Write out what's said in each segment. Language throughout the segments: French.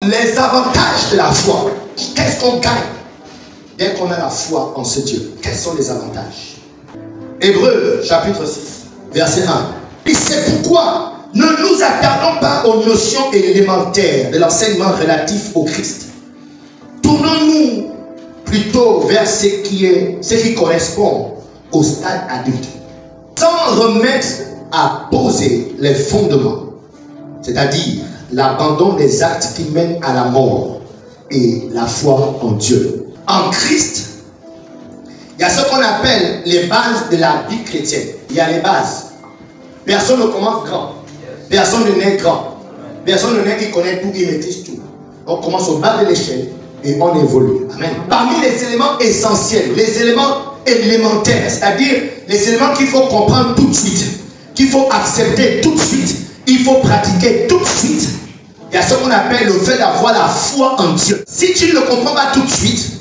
les avantages de la foi. Qu'est-ce qu'on gagne dès qu'on a la foi en ce Dieu? Quels sont les avantages? Hébreux chapitre 6, verset 1. Et c'est pourquoi ne nous attardons pas aux notions élémentaires de l'enseignement relatif au Christ. Tournons-nous plutôt vers ce qui correspond au stade adulte, sans remettre à poser les fondements, c'est-à-dire l'abandon des actes qui mènent à la mort et la foi en Dieu. En Christ, il y a ce qu'on appelle les bases de la vie chrétienne. Il y a les bases. Personne ne commence grand. Personne ne naît grand. Personne ne naît qui connaît tout, qui maîtrise tout. On commence au bas de l'échelle et on évolue. Amen. Parmi les éléments essentiels, les éléments élémentaires, c'est-à-dire les éléments qu'il faut comprendre tout de suite, qu'il faut accepter tout de suite, il faut pratiquer tout de suite. Il y a ce qu'on appelle le fait d'avoir la foi en Dieu. Si tu ne le comprends pas tout de suite,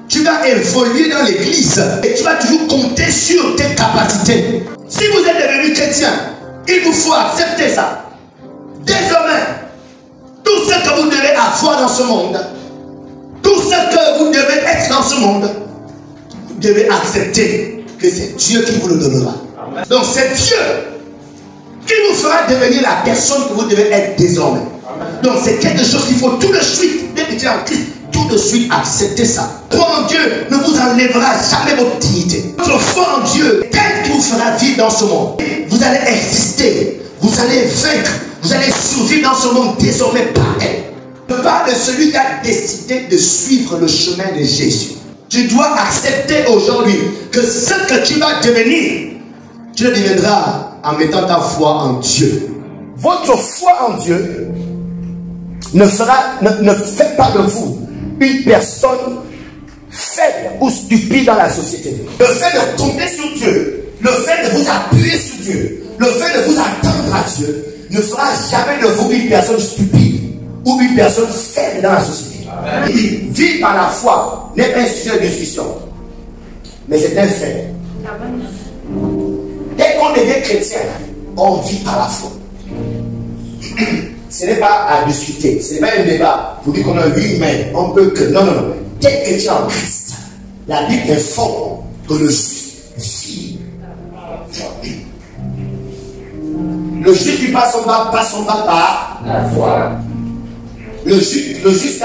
tu vas évoluer dans l'église et tu vas toujours compter sur tes capacités. Si vous êtes devenu chrétien, il vous faut accepter ça. Désormais, tout ce que vous devez avoir dans ce monde, tout ce que vous devez être dans ce monde, vous devez accepter que c'est Dieu qui vous le donnera. Amen. Donc c'est Dieu qui vous fera devenir la personne que vous devez être désormais. Amen. Donc c'est quelque chose qu'il faut tout de suite, dès que tu es en Christ, tout de suite accepter ça. Foi en Dieu ne vous enlèvera jamais votre dignité. Votre foi en Dieu, tel qu'il vous fera vivre dans ce monde, vous allez exister, vous allez vaincre, vous allez survivre dans ce monde désormais par elle. Je parle de celui qui a décidé de suivre le chemin de Jésus. Tu dois accepter aujourd'hui que ce que tu vas devenir, tu le deviendras en mettant ta foi en Dieu. Votre foi en Dieu ne fait pas de vous une personne faible ou stupide dans la société. Le fait de compter sur Dieu, le fait de vous appuyer sur Dieu, le fait de vous attendre à Dieu, ne fera jamais de vous une personne stupide ou une personne faible dans la société. Amen. Vivre par la foi n'est pas un sujet de discussion, mais c'est un fait. Amen. Dès qu'on devient chrétien, on vit par la foi. Ce n'est pas à discuter, ce n'est pas un débat. Vous dites qu'on a 8 mains, on peut que. Non, non, non. Dès que tu es en Christ, la Bible informe que le juste vit. Le juste qui passe son bas par la foi. Le juste qui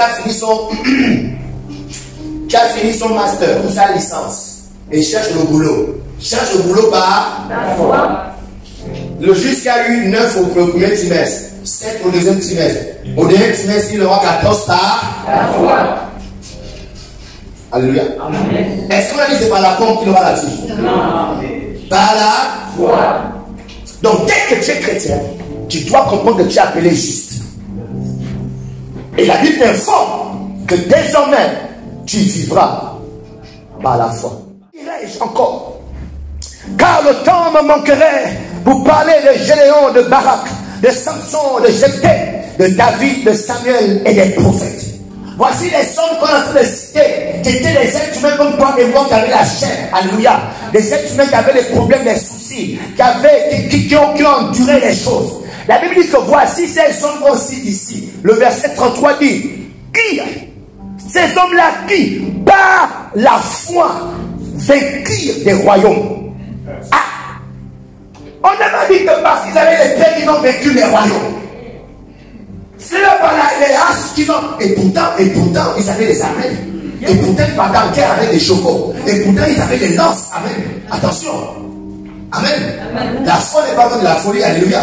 a fini son master ou sa licence et cherche le boulot. Cherche le boulot par la foi. Le juste qui a eu 9 au premier trimestre, 7 au deuxième trimestre. Au dernier trimestre, il aura 14 par la foi. Alléluia. Amen. Est-ce qu'on a dit que c'est par la pompe qu'il aura la vie? Non. Par la foi. Donc, dès que tu es chrétien, tu dois comprendre que tu es appelé juste. Et la Bible t'informe que désormais, tu vivras par la foi. Dirais-je encore, car le temps me manquerait pour parler de Gédéon, de Barak, de Samson, de Jephthé, de David, de Samuel et des prophètes. Voici les hommes qu'on a tous les cités, qui étaient des êtres humains comme toi et moi, qui avaient la chair, alléluia. Des êtres humains qui avaient des problèmes, des soucis, qui ont enduré les choses. La Bible dit que voici ces hommes aussi ici. Le verset 33 dit, qui, ces hommes-là qui, par la foi, vainquirent des royaumes. Ah! On n'a pas dit que parce qu'ils avaient les pères, ils ont vaincu les royaumes. C'est là par les races qu'ils ont. Et pourtant, ils avaient des armées. Et pourtant, ils partaient en guerre avec des chevaux. Et pourtant, ils avaient des lances. Amen. Attention. Amen. Amen. La foi n'est pas comme de la folie. Alléluia.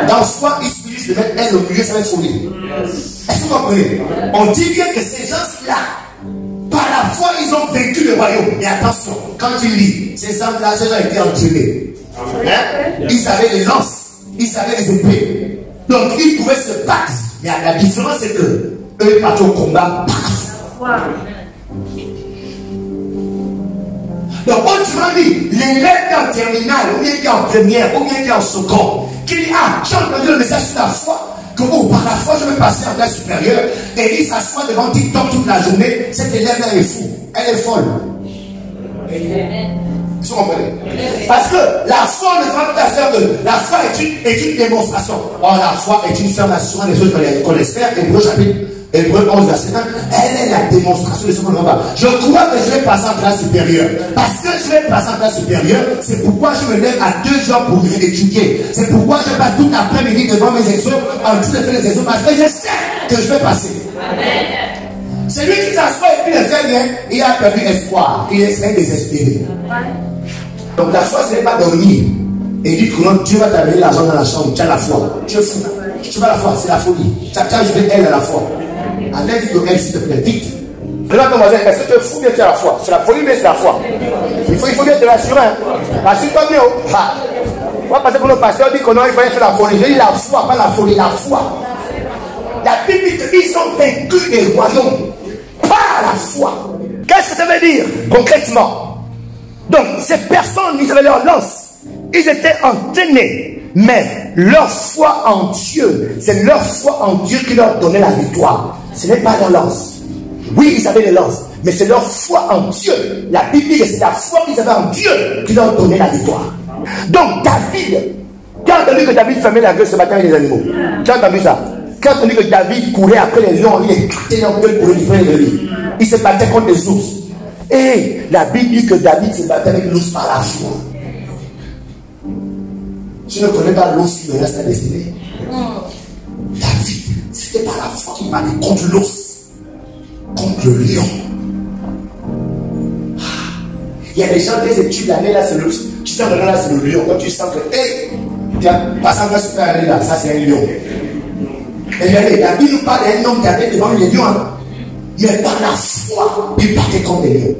Dans le foi, il suffit de mettre elle au milieu, ça va être folie. Est-ce que vous comprenez? On dit bien que ces gens-là, par la foi, ils ont vaincu le royaume. Et attention, quand tu lis, ces gens-là, ces gens étaient entraînés. Hein? Ils avaient les lances. Ils avaient les épées. Donc, ils pouvaient se battre. Mais la différence, c'est que eux partent au combat par la foi. Donc, autrement dit, l'élève qui est en terminale, ou bien qui est en première, ou bien qui est en second, qui dit, ah, j'ai entendu le message sur la foi, que bon, par la foi, je vais passer en classe supérieure, et il s'assoit devant TikTok toute la journée, cette élève-là est fou, elle est folle. Vous comprenez? Parce que la foi ne va pas faire de. La foi est une démonstration. Or, la foi est une ferme assurance des choses qu'on espère. Hébreux chapitre Hébreux 11, verset 1, elle est la démonstration de ce qu'on va. Je crois que je vais passer en classe supérieure. Parce que je vais passer en classe supérieure, c'est pourquoi je me lève à 2 heures pour étudier. C'est pourquoi je passe tout l'après-midi devant mes exos, en train de faire les exos, parce que je sais que je vais passer. C'est lui qui s'assoit et puis ne fait rien, il a perdu espoir. Il est désespéré. Donc la foi, ce n'est pas dormir. Et il dit que non, Dieu va t'amener l'argent dans la chambre, tu as la foi. Tu es fou. Tu vas la foi, c'est la folie. Tu as joué elle à la foi. Enlève de elle, s'il te plaît, vite. Regarde ton voisin, est-ce que tu es fou bien tu as la foi? C'est la folie, mais c'est la foi. Il faut bien te rassurer. Rassure-toi bien. Moi, parce que le pasteur dit qu'on il fallait faire la folie. Je dis la foi, pas la folie, la foi. La Bible dit qu'ils ont vaincu les royaumes par la foi. Qu'est-ce que ça veut dire concrètement? Donc, ces personnes, ils avaient leur lance. Ils étaient entraînés, mais leur foi en Dieu, c'est leur foi en Dieu qui leur donnait la victoire. Ce n'est pas leur lance. Oui, ils avaient les lances, mais c'est leur foi en Dieu. La Bible dit que c'est la foi qu'ils avaient en Dieu qui leur donnait la victoire. Donc David, tu as entendu que David fermait la gueule ce matin avec les animaux? Tu as entendu ça? Tu as entendu que David courait après les lions, il éclatait leur gueule pour livrer de lui. Il se battait contre les ours. Et la Bible dit que David se battait avec l'ours par la foi. Tu ne connais pas l'ours qui menace ta destinée. David, c'était par la foi qu'il parlait contre l'ours, contre le lion. Il y a des gens, des études l'année là, c'est l'ours. Tu sens que là, c'est le lion. Quand tu sens que, hé, tu as passé en classe super année là, ça c'est un lion. Et regardez, la Bible nous parle d'un homme qui avait devant les lions. Il est par la foi, il partait contre les lions.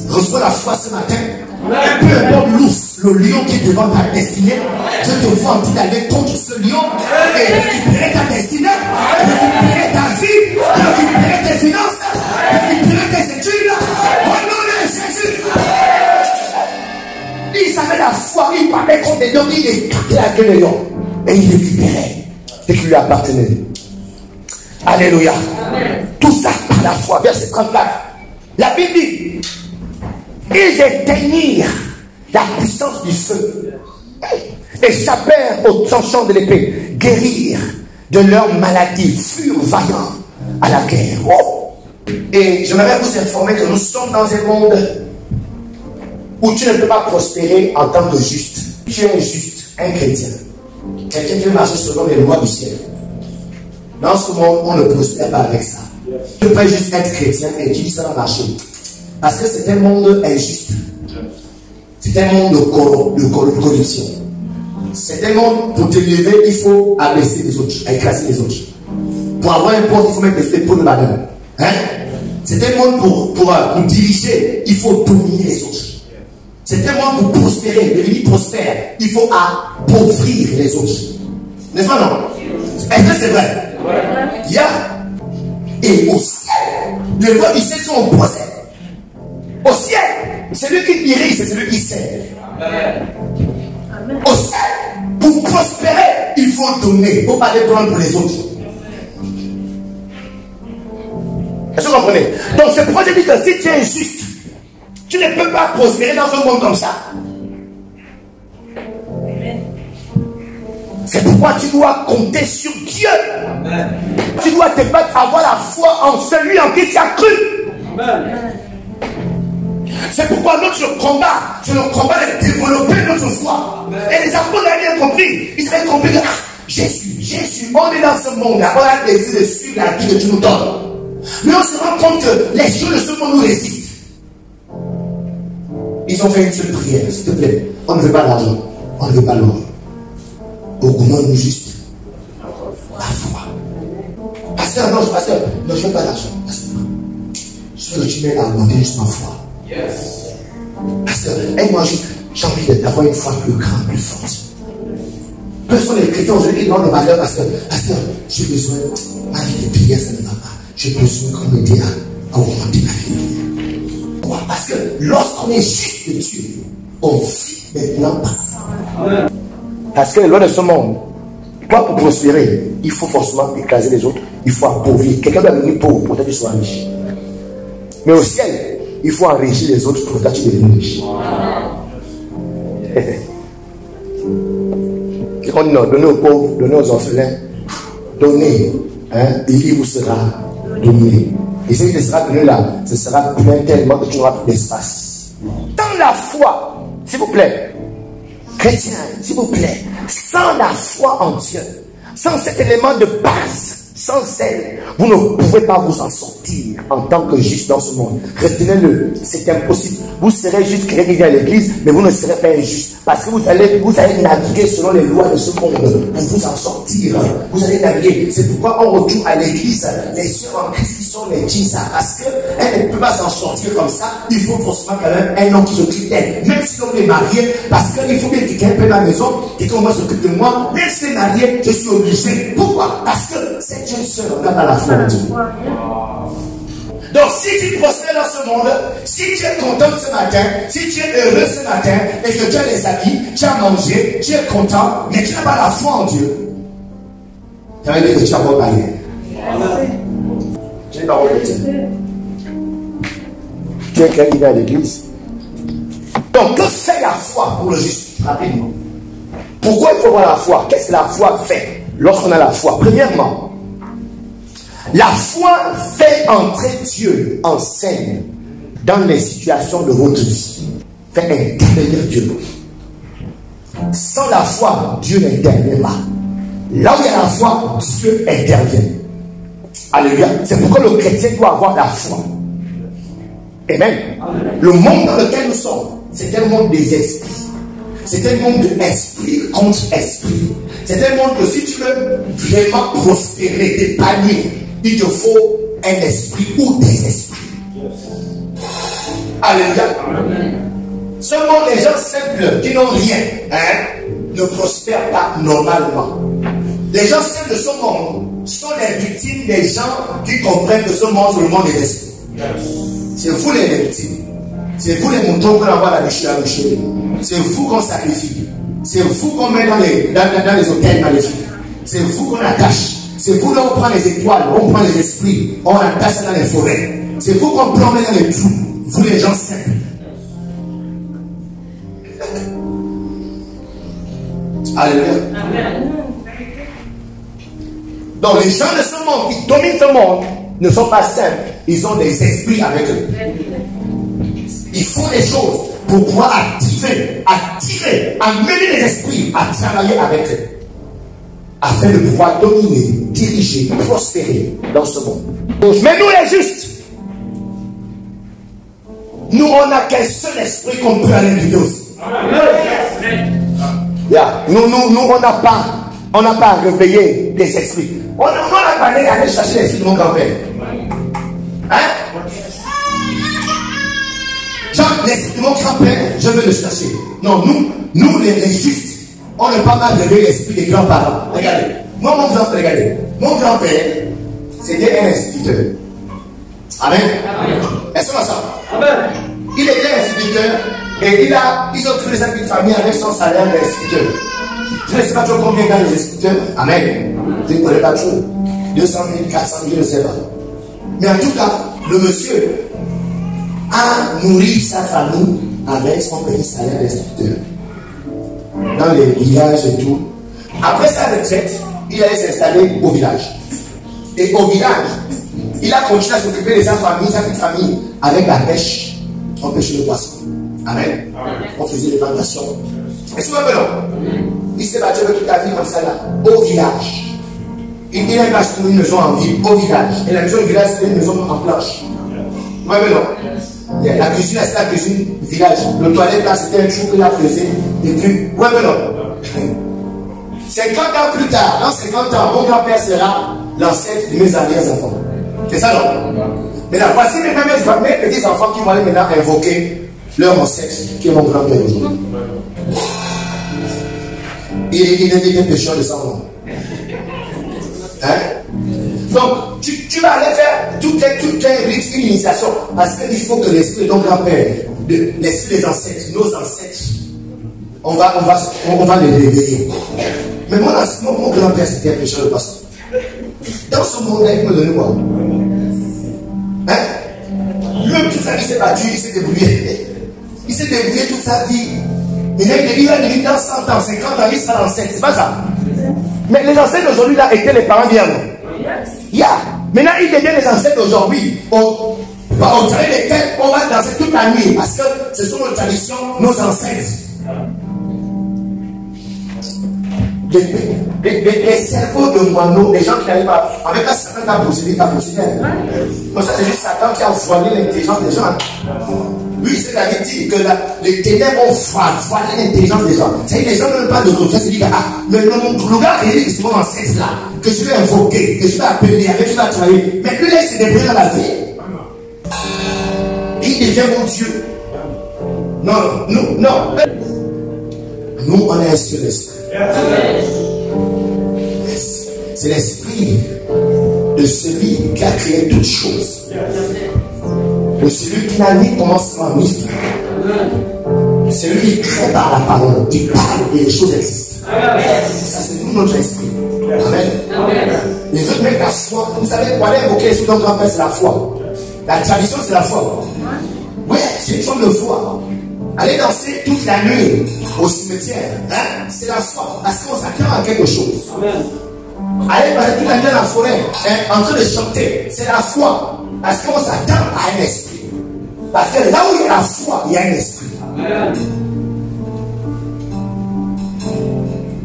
Reçois la foi ce matin. Peu importe l'ours, le lion qui est devant ta destinée, je te vois en train d'aller contre ce lion et récupérer ta destinée, récupérer ta vie, récupérer tes finances, récupérer tes études. Au nom de Jésus. Il avait la foi, il parlait contre les lions, il écartait la gueule des lions et il récupérait ce qui lui appartenait. Alléluia. Tout ça par la foi. Verset 34. La Bible dit, ils éteignirent la puissance du feu, échappèrent au tranchant de l'épée, guérirent de leur maladie, furent vaillants à la guerre. Oh. Et j'aimerais vous informer que nous sommes dans un monde où tu ne peux pas prospérer en tant que juste. Tu es un juste, un chrétien, quelqu'un qui veut marcher selon les lois du ciel. Dans ce monde, on ne prospère pas avec ça. Tu ne peux pas juste être chrétien et tu dis ça va marcher. Parce que c'est un monde injuste. C'est un monde de corruption. C'est un monde, pour te lever, il faut abaisser les autres, écraser les autres. Pour avoir un poste, il faut mettre les épaules de madame. Hein? C'est un monde pour diriger, il faut dominer les autres. C'est un monde pour prospérer, devenir prospère, il faut appauvrir les autres. N'est-ce pas non? Est-ce que c'est vrai? Il y a. Et au ciel, les lois du ciel sont opposées. Au ciel, celui qui dirige, c'est celui qui sert. Au ciel, pour prospérer, il faut donner. Il ne faut pas les prendre pour les autres. Est-ce que vous comprenez? Donc ce projet dit que si tu es juste, tu ne peux pas prospérer dans un monde comme ça. C'est pourquoi tu dois compter sur Dieu. Amen. Tu dois te battre, avoir la foi en celui en qui tu as cru. Amen. C'est pourquoi notre combat, c'est le combat de développer notre foi. Amen. Et les apôtres n'avaient bien compris. Ils avaient compris que Jésus, on est dans ce monde-là, on a le désir de suivre la vie que tu nous donnes. Mais on se rend compte que les choses de ce monde nous résistent. Ils ont fait une seule prière, s'il te plaît. On ne veut pas l'argent, on ne veut pas l'or. Augmente-nous juste la foi. Pasteur, non, je ne veux pas l'argent. Je veux que tu m'aides à augmenter juste ma foi. Yes. Pasteur, aide-moi juste. J'ai envie d'avoir une foi plus grande, plus forte. Quels sont les chrétiens aujourd'hui qui demandent le malheur, pasteur? Pasteur, j'ai besoin, ma vie de prière, ça ne va pas. J'ai besoin qu'on m'aide à augmenter ma vie. Pourquoi? Parce que lorsqu'on est juste de Dieu, on vit maintenant par la foi. Parce que les lois de ce monde, toi pour prospérer, il faut forcément écraser les autres, il faut appauvrir. Quelqu'un doit devenir pauvre pour que tu sois riche. Mais au ciel, il faut enrichir les autres pour que tu deviennes riche. Et on dit non, donnez aux pauvres, donnez aux orphelins, donnez. hein, il vous sera donné. Et ce qui te sera donné là, ce sera plein tellement que tu n'auras plus d'espace. Dans la foi, s'il vous plaît, chrétien, s'il vous plaît, sans la foi en Dieu, sans cet élément de base, sans elle, vous ne pouvez pas vous en sortir en tant que juste dans ce monde. Retenez-le, c'est impossible. Vous serez juste chrétien à l'église, mais vous ne serez pas injuste. Parce que vous allez naviguer selon les lois de ce monde pour vous en sortir. Vous allez naviguer. C'est pourquoi on retourne à l'église. Les sœurs en Christ qui sont les Jesus. Parce qu'elles ne peuvent pas s'en sortir comme ça. Il faut forcément quand même un homme qui s'occupe d'elle. Même si l'homme est marié, parce qu'il faut bien que quelqu'un paie la maison, et qu'on s'occupe de moi. Même si tu es marié, je suis obligé. Pourquoi? Parce que c'est une sœur, on n'a pas la foi en Dieu. Donc si tu prospères dans ce monde, si tu es content ce matin, si tu es heureux ce matin, et que tu as les habits, tu as mangé, tu es content, mais tu n'as pas la foi en Dieu, ça veut dire que tu n'as pas parlé. Tu n'es pas chrétien. Tu es quelqu'un qui va à l'église. Donc que fait la foi pour le juste? Rapidement. Pourquoi il faut avoir la foi? Qu'est-ce que la foi fait lorsqu'on a la foi? Premièrement, la foi fait entrer Dieu en scène dans les situations de votre vie. Fait intervenir Dieu. Sans la foi, Dieu n'intervient pas. Là où il y a la foi, Dieu intervient. Alléluia. C'est pourquoi le chrétien doit avoir la foi. Amen. Le monde dans lequel nous sommes, c'est un monde des esprits. C'est un monde d'esprit contre esprit. C'est un monde que si tu veux vraiment prospérer, t'épanouir, il te faut un esprit ou des esprits. Alléluia. Ce monde, les gens simples qui n'ont rien, ne prospèrent pas normalement. Les gens simples de ce monde sont les victimes des gens qui comprennent que ce monde, c'est le monde des esprits. C'est vous les victimes. C'est vous les moutons qu'on envoie la boucherie. C'est vous qu'on sacrifie. C'est vous qu'on met dans les hôtels, dans les filles. C'est vous qu'on attache. C'est vous là on prend les étoiles, on prend les esprits, on attache ça dans les forêts. C'est vous qu'on plombe dans les trous. Vous les gens simples. Alléluia. Donc les gens de ce monde qui dominent ce monde ne sont pas simples. Ils ont des esprits avec eux. Ils font des choses pour pouvoir attirer, amener les esprits à travailler avec eux. Afin de pouvoir dominer, diriger, prospérer dans ce monde. Mais nous les justes, nous on n'a qu'un seul esprit qu'on peut aller inviter aussi. Yeah. Nous on n'a pas à réveiller des esprits. On n'a pas aller chercher les filles de mon grand-père. Hein? Genre, l'esprit de mon grand-père, je veux le chercher. Non, nous les justes, on n'a pas mal réveiller l'esprit des grands-parents. Regardez, mon grand-père, c'était un instituteur. Amen. Est-ce qu'on ça? Amen. Il était instituteur et ils ont créé sa petite famille avec son salaire d'instituteur. Je ne sais pas trop combien gagnent les instituteurs. Amen. Je ne connais pas trop. 200 000, 400 000, je ne sais pas. Mais en tout cas, le monsieur a nourri sa famille avec son petit salaire d'instituteur. Dans les villages et tout. Après sa retraite, il allait s'installer au village. Et au village, il a continué à s'occuper de sa petite famille, avec la pêche. On pêchait le poisson. Amen. On faisait des plantations. Et c'est maintenant, il s'est battu avec toute la vie comme ça là, au village. Il a acheté une maison en ville, au village. Et la maison du village, c'était une maison en planche. Ouais, mais non. La cuisine, c'était la cuisine du village. Le toilette, là, c'était un trou qu'il a creusé. Et puis, ouais, mais non. 50 ans plus tard, dans 50 ans, mon grand-père sera l'ancêtre de mes arrière-enfants. C'est ça, non? Mais là, voici mes petits-enfants qui vont aller maintenant invoquer leur ancêtre, qui est mon grand-père aujourd'hui. Il est pécheur de sang. Hein? Donc, tu vas aller faire tout un rite, une initiation, parce qu'il faut que l'esprit de ton grand-père, l'esprit des ancêtres, nos ancêtres, on va les réveiller. Mais mon grand-père, c'était un pécheur de pasteur. Dans ce monde-là, il me donne quoi? Hein? Lui-même, toute sa vie, il s'est battu, il s'est débrouillé. Il s'est débrouillé toute sa vie. Il a dit dans 100 ans, 50 ans, il sera ancêtre. C'est pas ça. Mais les ancêtres d'aujourd'hui, là, étaient les parents bien. Maintenant, il devient les ancêtres d'aujourd'hui. Au travers desquels on va danser toute la nuit. Parce que ce sont nos traditions, nos ancêtres. Les cerveaux de moineaux, les gens qui n'arrivent pas. Avec un certain temps possédé, pas possédé. Donc ça, c'est juste Satan qui a voilé l'intelligence des gens. Lui, c'est la dit que les ténèbres ont voilé l'intelligence des gens. C'est-à-dire que les gens ne veulent pas de confiance. Ils disent, mais le gars qui est mon ancêtre là, que je vais invoquer, que je vais appeler, avec qui je vais travailler. Mais lui, là, il se débrouille dans la vie. Il devient mon Dieu. Non. Nous, on est un seul esprit. C'est l'esprit de celui qui a créé toutes choses. De celui qui n'a ni commencement ni fin. Celui qui crée par la parole, qui parle et les choses existent. Ça, c'est tout notre esprit. Amen. Les autres mettent la foi. Vous savez, pour aller invoquer les autres grand-père, c'est la foi. La tradition, c'est la foi. Oui, c'est une forme de foi. Aller danser toute la nuit au cimetière, c'est la foi. Parce qu'on s'attend à quelque chose. Aller passer toute la nuit dans la forêt, en train de chanter, c'est la foi. Parce qu'on s'attend à un esprit. Parce que là où il y a la foi, il y a un esprit.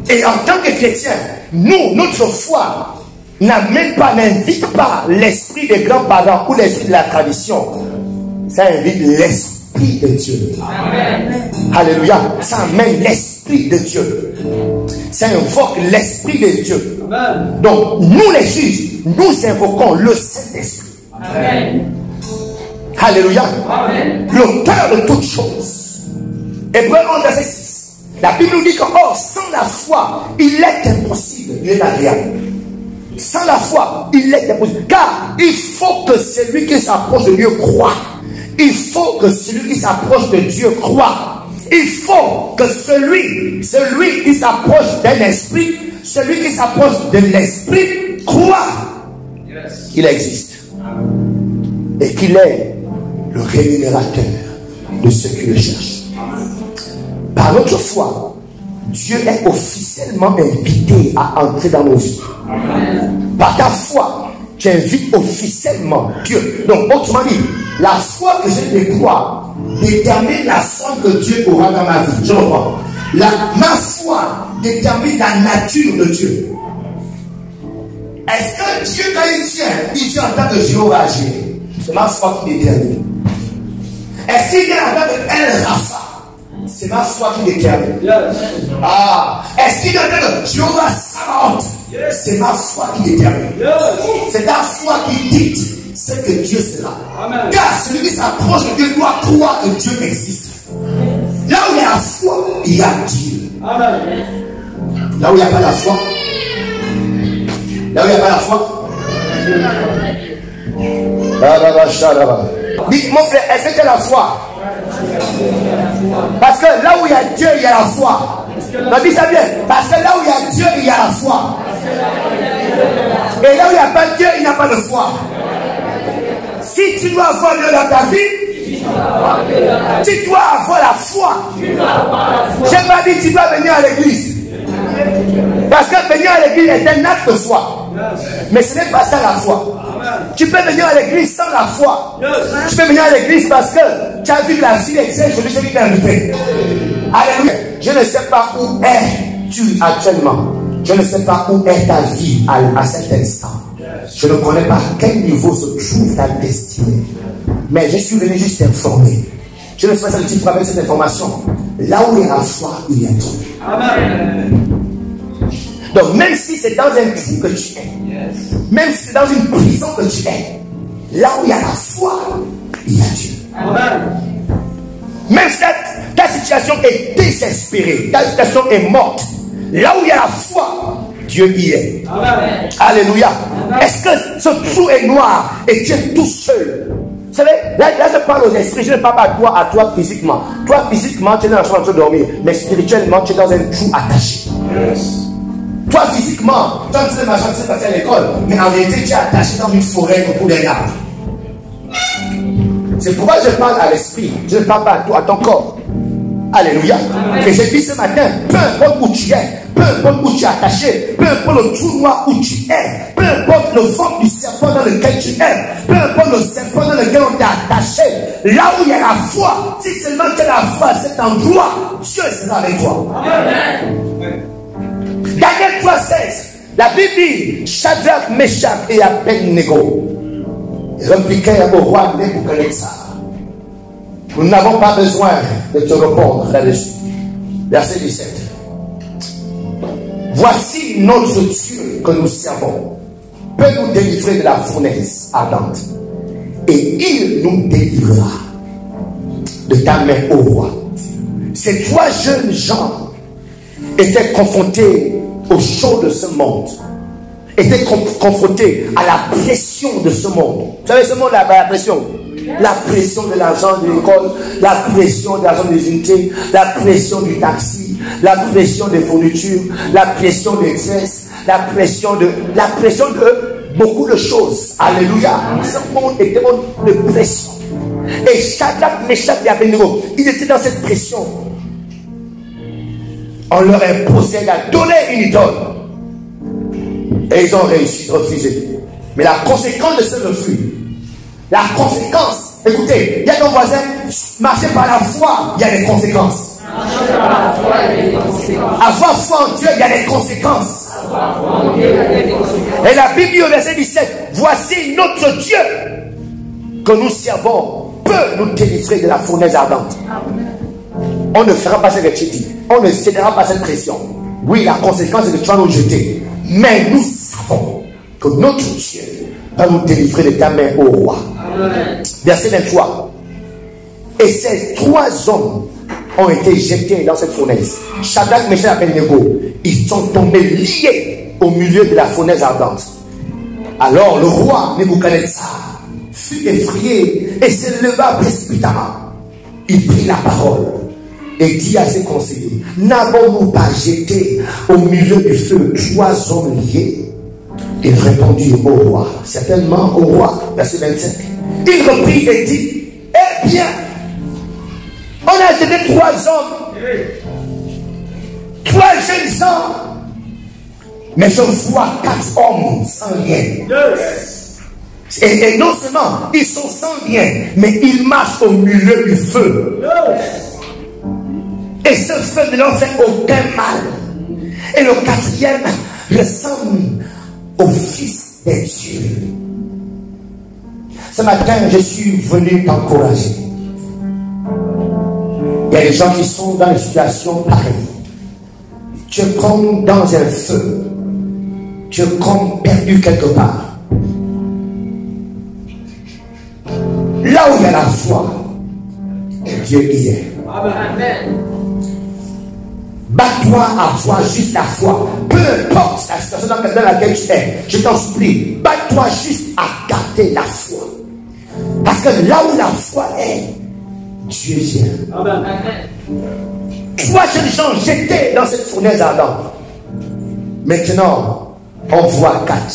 Et en tant que chrétien, nous, notre foi n'invite pas l'esprit des grands-parents ou l'esprit de la tradition. Ça invite l'esprit de Dieu. Amen. Alléluia. Ça amène l'esprit de Dieu. Ça invoque l'esprit de Dieu. Amen. Donc, nous les juges, nous invoquons le Saint-Esprit. Amen. Alléluia. L'auteur de toutes choses. Hébreux 11, verset 6. La Bible nous dit que, or, sans la foi, il est impossible. Il est agréable. Sans la foi, il est impossible. Car il faut que celui qui s'approche de Dieu croit. Il faut que celui qui s'approche de Dieu croit. Il faut que celui qui s'approche d'un esprit, celui qui s'approche de l'esprit, croit qu'il existe. Et qu'il est le rémunérateur de ceux qui le cherchent. Par notre foi, Dieu est officiellement invité à entrer dans nos vies. Par ta foi, tu invites officiellement Dieu. Donc, autrement dit, la foi que je déploie détermine la forme que Dieu aura dans ma vie. Je reprends. Ma foi détermine la nature de Dieu. Est-ce que Dieu, quand il vient en tant que Jéhovah Jireh? C'est ma foi qui détermine. Est-ce qu'il vient en tant que El Rapha? C'est ma foi qui détermine. Est-ce qu'il vient en tant que Jéhovah Sabaoth? C'est ma foi qui détermine. C'est ta foi qui dicte ce que Dieu sera. Amen. Car celui qui s'approche de Dieu doit croire que Dieu existe. Là où il y a la foi, il y a Dieu. Amen. Là où il n'y a pas la foi, Dites, mon frère, est-ce que tu as la foi? Parce que là où il y a Dieu, il y a la foi. Non, dis ça bien. Parce que là où il y a Dieu, il y a la foi. Et là où il n'y a pas Dieu, il n'y a pas de foi. Si tu dois avoir Dieu dans ta vie, tu dois avoir la foi. Je n'ai pas dit que tu dois venir à l'église. Parce que venir à l'église est un acte de foi. Mais ce n'est pas ça la foi. Tu peux venir à l'église sans la foi. Tu peux venir à l'église parce que tu as vu la vie existe, celui qui t'a invité. Alléluia. Je ne sais pas où es-tu actuellement. Je ne sais pas où est ta vie à cet instant. Je ne connais pas à quel niveau se trouve ta destinée. Mais je suis venu juste t'informer. Je ne sais pas si tu feras avec cette information. Là où il y a la foi, il y a Dieu. Amen. Donc même si c'est dans un trou que tu es, même si c'est dans une prison que tu es, là où il y a la foi, il y a Dieu. Amen. Même si ta situation est désespérée, ta situation est morte, là où il y a la foi, Dieu y est. Amen. Alléluia. Est-ce que ce trou est noir et tu es tout seul? Vous savez, là je parle aux esprits, je ne parle pas à toi physiquement. Toi physiquement, tu es dans la chambre en train de dormir, mais spirituellement, tu es dans un trou attaché. Yes. Toi physiquement, toi tu sais machin, tu sais partir à l'école, mais en réalité tu es attaché dans une forêt autour d'un arbre. C'est pourquoi je parle à l'esprit, je ne parle pas à toi, à ton corps. Alléluia. Et j'ai dit ce matin, peu importe où tu es, peu importe où tu es attaché, peu importe le trou noir où tu es, peu importe le vent du serpent dans lequel tu es, peu importe le serpent dans lequel on t'a attaché, là où il y a la foi, si seulement tu as la foi à cet endroit, Dieu sera avec toi. Daniel 3,16, la Bible dit, Shadrach, Meshach et Abednego répliquèrent au roi Nebuchadnezzar. Nous n'avons pas besoin de te répondre là-dessus. Verset 17. Voici notre Dieu que nous servons peut nous délivrer de la fournaise ardente. Et il nous délivrera de ta main, ô roi. Ces trois jeunes gens étaient confrontés au chaud de ce monde, étaient confrontés à la pression de ce monde. Vous savez, ce monde a la pression. La pression de l'argent de l'école, la pression de l'argent des unités, la pression du taxi, la pression des fournitures, la pression des tresses, la pression de beaucoup de choses. Alléluia. Ce monde était un monde de pression. Et Shadrach, Meshach et Abednego, ils étaient dans cette pression. On leur imposait à donner une idole. Et ils ont réussi à refuser. Mais la conséquence de ce refus, la conséquence, écoutez, il y a nos voisins, marcher par la foi, il y a des conséquences. Avoir foi en Dieu, il y a des conséquences. Et la Bible dit au verset 17, voici notre Dieu que nous servons peut nous délivrer de la fournaise ardente. On ne fera pas ce que tu dis. On ne cédera pas cette pression. Oui, la conséquence c'est que tu vas nous jeter. Mais nous savons que notre Dieu va nous délivrer de ta main, ô roi. Verset 23. Et ces trois hommes ont été jetés dans cette fournaise. Shadrach, Meshach et Abednego, ils sont tombés liés au milieu de la fournaise ardente. Alors le roi Nebuchadnezzar fut effrayé et se leva précipitamment. Il prit la parole et dit à ses conseillers, n'avons-nous pas jeté au milieu du feu trois hommes liés? Il répondit au roi, certainement au roi, verset 25. Il reprit et dit, eh bien, on a jeté trois hommes, trois jeunes gens, mais je vois quatre hommes sans rien. Et non seulement ils sont sans rien, mais ils marchent au milieu du feu. Et ce feu ne leur fait aucun mal. Et le quatrième ressemble au Fils des dieux. Ce matin, je suis venu t'encourager. Il y a des gens qui sont dans une situation pareille. Tu es comme dans un feu. Tu es comme perdu quelque part. Là où il y a la foi, Dieu y est. Amen. Bats-toi à avoir juste la foi. Peu importe la situation dans laquelle tu es, je t'en supplie, bats-toi juste à garder la foi. Parce que là où la foi est, Dieu vient. Amen. Trois jeunes gens jetés dans cette fournaise ardente. Maintenant, on voit quatre.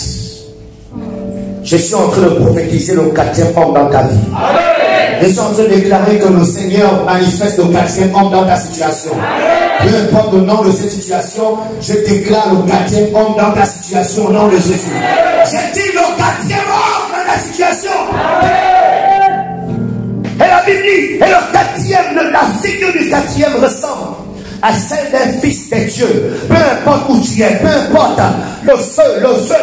Je suis en train de prophétiser le quatrième homme dans ta vie. Amen. Je suis en train de déclarer que le Seigneur manifeste le quatrième homme dans ta situation. Peu importe le nom de cette situation, je déclare le quatrième homme dans ta situation au nom de Jésus. Je dis le quatrième homme dans ta situation. Et la Bible dit, et le quatrième, la figure du quatrième ressemble à celle d'un fils des dieux. Peu importe où tu es, peu importe le feu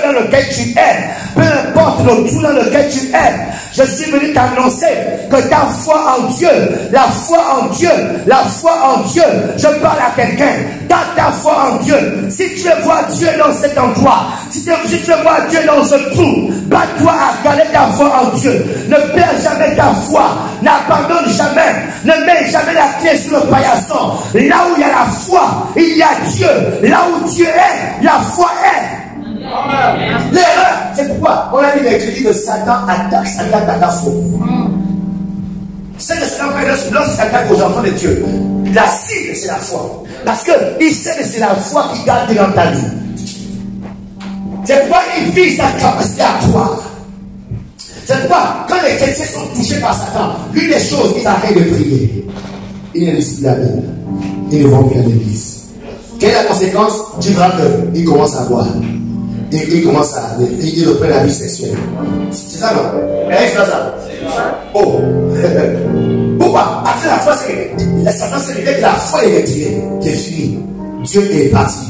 dans lequel tu es, peu importe le trou dans lequel tu es, je suis venu t'annoncer que ta foi en Dieu, la foi en Dieu, la foi en Dieu, je parle à quelqu'un, dans ta foi en Dieu, si tu veux voir Dieu dans cet endroit, si tu veux voir Dieu dans ce trou, bats-toi à garder ta foi en Dieu, ne perds jamais ta foi, n'abandonne jamais, ne mets jamais la clé sur le paillasson. Là où il y a la foi, il y a Dieu. Là où Dieu est, la foi est. L'erreur, c'est pourquoi on a dit l'écrit de Satan attaque à ta foi. C'est que Satan fait lorsqu'il s'attaque aux enfants de Dieu. La cible, c'est la foi. Parce qu'il sait que c'est la foi qui garde dans ta vie. C'est pourquoi il vise ta capacité à croire. C'est pourquoi, quand les chrétiens sont touchés par Satan, l'une des choses, ils arrêtent de prier. Ils ne lisent plus la Bible. ils ne vont plus à l'église. Quelle est la conséquence? Tu verras qu'ils commencent à boire. Ils reprennent la vie sexuelle. C'est ça, non? Est-ce que c'est ça? Oh! Pourquoi? Parce que la foi, c'est que la foi est retirée. C'est fini. Dieu est parti.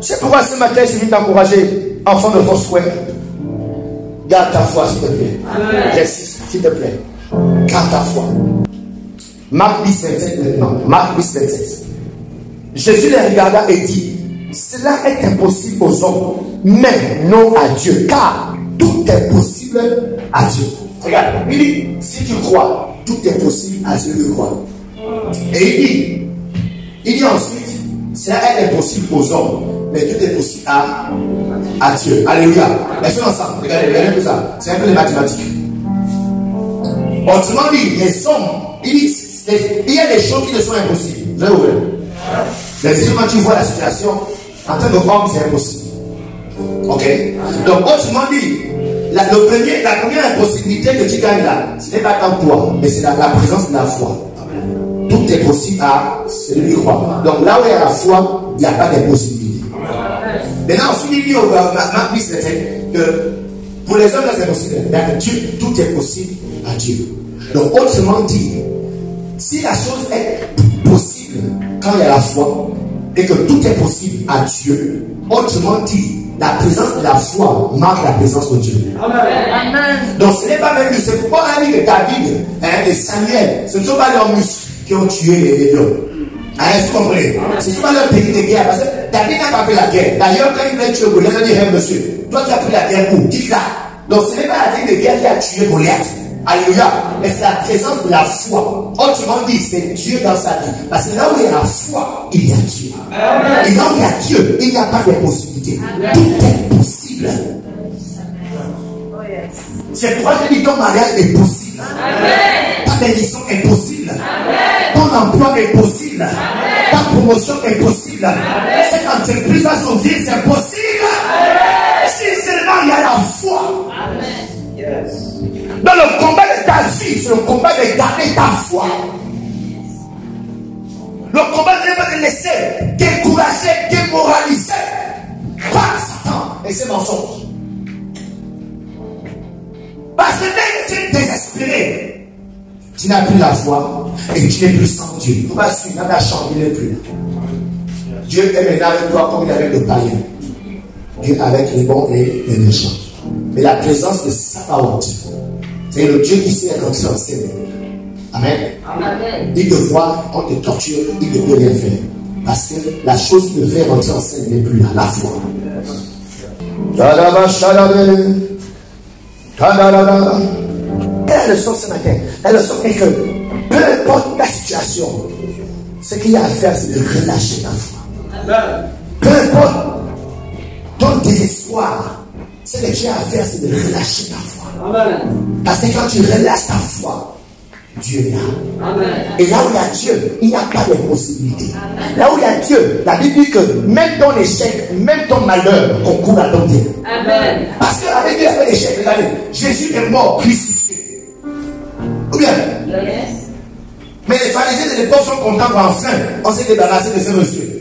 C'est pourquoi ce matin, je viens t'encourager, enfant de Foursquare. Garde ta foi, s'il te plaît. J'insiste, s'il te plaît. Garde ta foi. Marc 10, 27 maintenant. Marc 10, 27. Jésus les regarda et dit, cela est impossible aux hommes, mais non à Dieu, car tout est possible à Dieu. Regarde, il dit, si tu crois, tout est possible à Dieu de croire. Et il dit ensuite, cela est impossible aux hommes, mais tout est possible à Dieu. Alléluia. Est-ce qu'on ensemble? Regardez tout ça. C'est un peu les mathématiques. Autrement dit, les hommes, il y a des choses qui ne sont impossibles. Vous avez ouvert. Mais quand tu vois la situation, en tant qu'homme, c'est impossible. Ok? Donc, autrement dit, la première impossibilité que tu gagnes là, ce n'est pas tant toi, mais c'est la présence de la foi. Tout est possible à celui qui croit. Donc, là où il y a la foi, il n'y a pas d'impossibilité. Maintenant, ensuite, il dit au Marc 10, que pour les hommes, là, c'est possible. Mais Dieu, tout est possible à Dieu. Donc, autrement dit, si la chose est possible quand il y a la foi et que tout est possible à Dieu, autrement dit, la présence de la foi marque la présence de Dieu. Amen. Donc ce n'est pas même lui. C'est pourquoi on a dit que David et Samuel, ce ne sont pas leurs muscles qui ont tué les lions. Vous comprenez? Ce ne sont pas leurs techniques de guerre. Parce que David n'a pas fait la guerre. D'ailleurs, quand il voulait tuer Goliath, il a dit, hey, monsieur, toi tu as pris la guerre où? Quitte là. Donc ce n'est pas la technique de guerre qui a tué Goliath. Alléluia. Mais c'est la présence de la foi. Autrement dit, c'est Dieu dans sa vie. Parce que là où il y a la foi, il y a Dieu. Amen. Et là où il y a Dieu, il n'y a pas de possibilité. Amen. Tout est possible. Oh, yes. C'est pourquoi je dis ton mariage est possible. Amen. Ta bénédiction est possible. Amen. Ton emploi est possible. Amen. Ta promotion est possible. Amen. Cette entreprise va s'ouvrir, c'est possible. Amen. Si seulement il y a la foi. Amen. Yes. Dans le combat de ta vie, c'est le combat de garder ta foi. Le combat n'est pas de laisser décourager, démoraliser par Satan et ses mensonges. Parce que dès que tu es désespéré, tu n'as plus la foi et tu n'es plus sans Dieu. Tu vas suivre dans la chambre, il n'est plus là. Dieu est maintenant avec toi comme il est avec le païen. Dieu avec les bons et les méchants. Mais la présence de Sabaoth, c'est le Dieu qui sait rentrer en scène. Amen. Amen. Il te voit, on te torture, il ne peut rien faire. Parce que la chose qui te fait rentrer en scène n'est plus là, la foi. Et la leçon ce matin, la leçon est que peu importe la situation, ce qu'il y a à faire, c'est de relâcher ta foi. Peu importe ton désespoir, ce que tu as à faire, c'est de relâcher ta foi. Amen. Parce que quand tu relâches ta foi, Dieu est là. Amen. Et là où il y a Dieu, il n'y a pas d'impossibilité. Là où il y a Dieu, la Bible dit que même ton échec, même ton malheur concourt à ton bien. Amen. Parce qu'avec Dieu, il y a pas d'échec. Regardez, Jésus est mort, crucifié. Ou bien? Yes. Mais les pharisiens de l'époque sont contents qu'enfin, on s'est débarrassé de ce monsieur.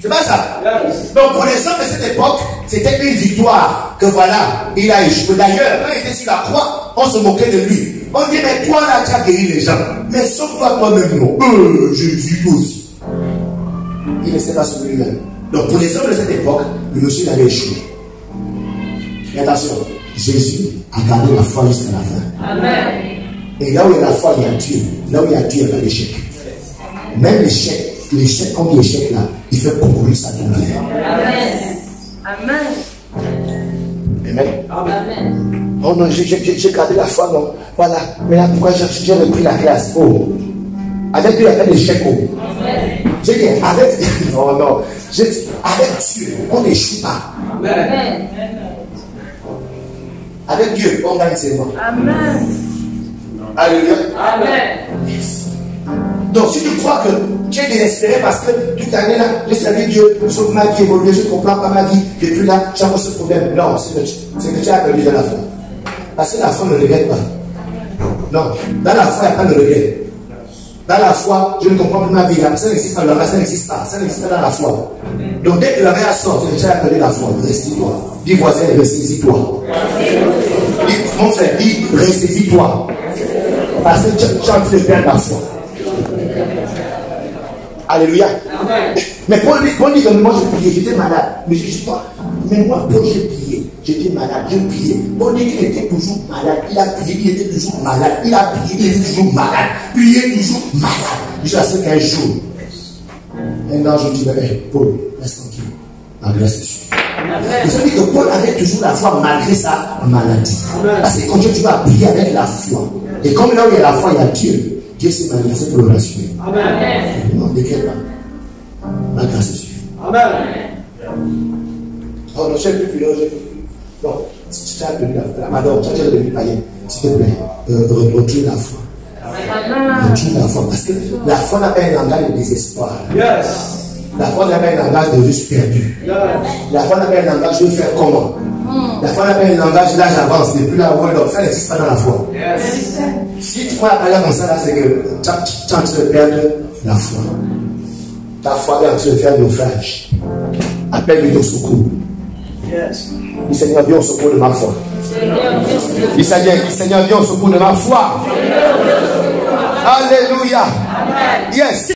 C'est pas ça. Yes. Donc pour les hommes de cette époque, c'était une victoire que voilà, il a échoué. D'ailleurs, quand il était sur la croix, on se moquait de lui. On dit, mais toi là, tu as guéri les gens. Mais sauve-toi toi-même, non. Jésus aussi. Il ne s'est pas sauvé lui-même. Donc pour les hommes de cette époque, le monsieur avait échoué. Mais attention, Jésus a gardé la foi jusqu'à la fin. Amen. Et là où il y a la foi, il y a Dieu. Là où il y a Dieu, il n'y a pas d'échec. Même l'échec, comme l'échec là, il fait concourir sa douleur. Amen. Amen. Amen. Amen. Oh non, j'ai gardé la foi, non. Voilà. Mais là, pourquoi j'ai repris la classe? Oh. Avec Dieu, il n'y a pas d'échec. Oh. Amen. J'ai dit, avec. Oh non. J'ai dit, avec Dieu, on n'échoue pas. Amen. Avec Dieu, on gagne seulement. Amen. Alléluia. Amen. Yes. Donc, si tu crois que Tu es désespéré parce que toute l'année là, j'ai servi Dieu, ma vie évolue, je ne comprends pas ma vie, depuis là, j'ai encore ce problème. Non, c'est que tu as perdu de la foi. Parce que la foi ne regrette pas. Non, dans la foi, il n'y a pas de regret. Dans la foi, je ne comprends plus ma vie. Ça n'existe pas, ça n'existe pas. Ça n'existe pas dans la foi. Donc dès que la vie sort, tu as perdu la foi. Ressaisis-toi. Dis voisin, ressaisis-toi. Dis, mon frère, dis, ressaisis-toi. Parce que tu es en train de perdre la foi. Alléluia. Mais Paul dit que moi je priais, j'étais malade. Mais je dis pas, mais moi Paul j'ai prié, j'étais malade, je priais. Paul dit qu'il était toujours malade, il a prié, il était toujours malade, il a prié, il était toujours malade, prié toujours malade. Jusqu'à ce qu'un jour, un ange dit, Paul, reste tranquille, ma grâce est suffisante. Je dis que Paul avait toujours la foi malgré sa maladie. Parce que quand tu vas prier avec la foi, et comme là où il y a la foi, il y a Dieu. Dieu s'est manifesté pour le rassurer. Amen. Non, ne t'inquiète pas. Ma grâce est suffisante. Amen. Oh non, je ne sais plus, non, je ne sais plus. Non, si tu as tenu la foi, madame, tu as déjà devenu païen. S'il te plaît, retrouve la foi. Retrouve la foi. Parce que la foi n'a pas un langage de désespoir. Yes. La foi n'a pas un langage de juste perdu. Yes. La foi n'a pas un langage de faire comment. La foi n'a pas un langage, là j'avance, depuis là où ça n'existe pas dans la foi. Yes. Si tu crois à comme ça, là, c'est que tu es en train de perdre la foi. Ta foi est en train de faire naufrage. Appelle-lui au secours. Yes. Le Seigneur, viens au secours de ma foi. Le Seigneur, viens au secours de ma foi. Alléluia. Yes.